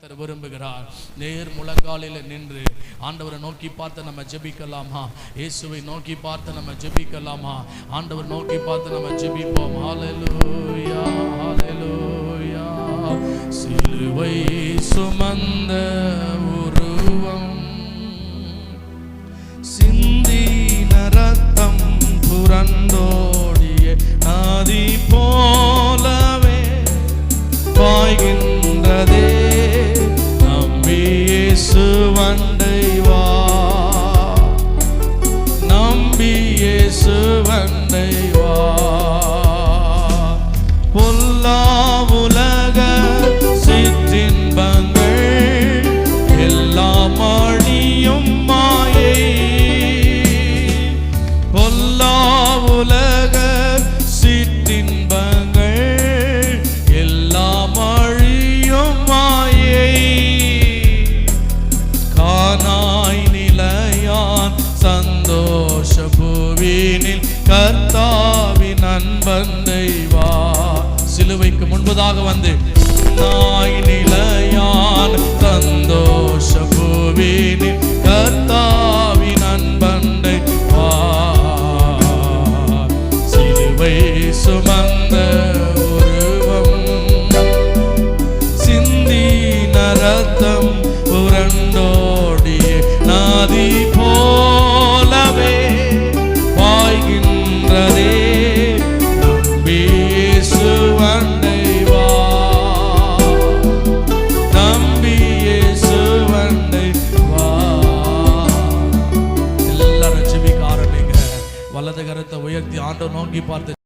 விரும்புகிறார். நேர் முழங்காலில் நின்று ஆண்டவரை நோக்கி பார்த்து நம்ம ஜெபிக்கலாமா? இயேசுவை நோக்கி பார்த்து நம்ம ஜெபிக்கலாமா? ஆண்டவர் நோக்கி பார்த்து நம்ம ஜெபிப்போம். ஹல்லேலூயா, ஹல்லேலூயா. சிலுவை சுமந்த உருவம், சிந்தின ரத்தம் புரண்டோடிய நதி போலவே பாய்கின்றதே. இயேசு வண்டை வா, நம்பி இயேசு வண்டை வா. பொல்லா உலக சிற்றின்பங்கள் எல்லாம் அழியும் மாயை. பொல்லா உலக சிற்றின்பங்கள் எல்லாம் அழியும் மாயை. கானாய் நிலையான் சந்தோஷ பூவினில் கர்த்தாவின் அன்பந்தை வா. சிலுவைக்கு முன்பதாக வந்து நாய் நிலையான் சந்தோஷ பூவினில் கர்த்தாவின் அன்பந்தை வா. சிலுவை சுமந்த உருவம், சிந்தின ரத்தம் புரண்டோடிய நதி போலவே பாய்கின்றதே. நம்பி இயேசு வண்டை வா, நம்பி இயேசு வண்டை வா. எல்லாரும் ஜெபிக்க ஆரம்பிங்க. வலது கரத்தை உயர்த்தி ஆண்டவர் நோக்கி பார்த்து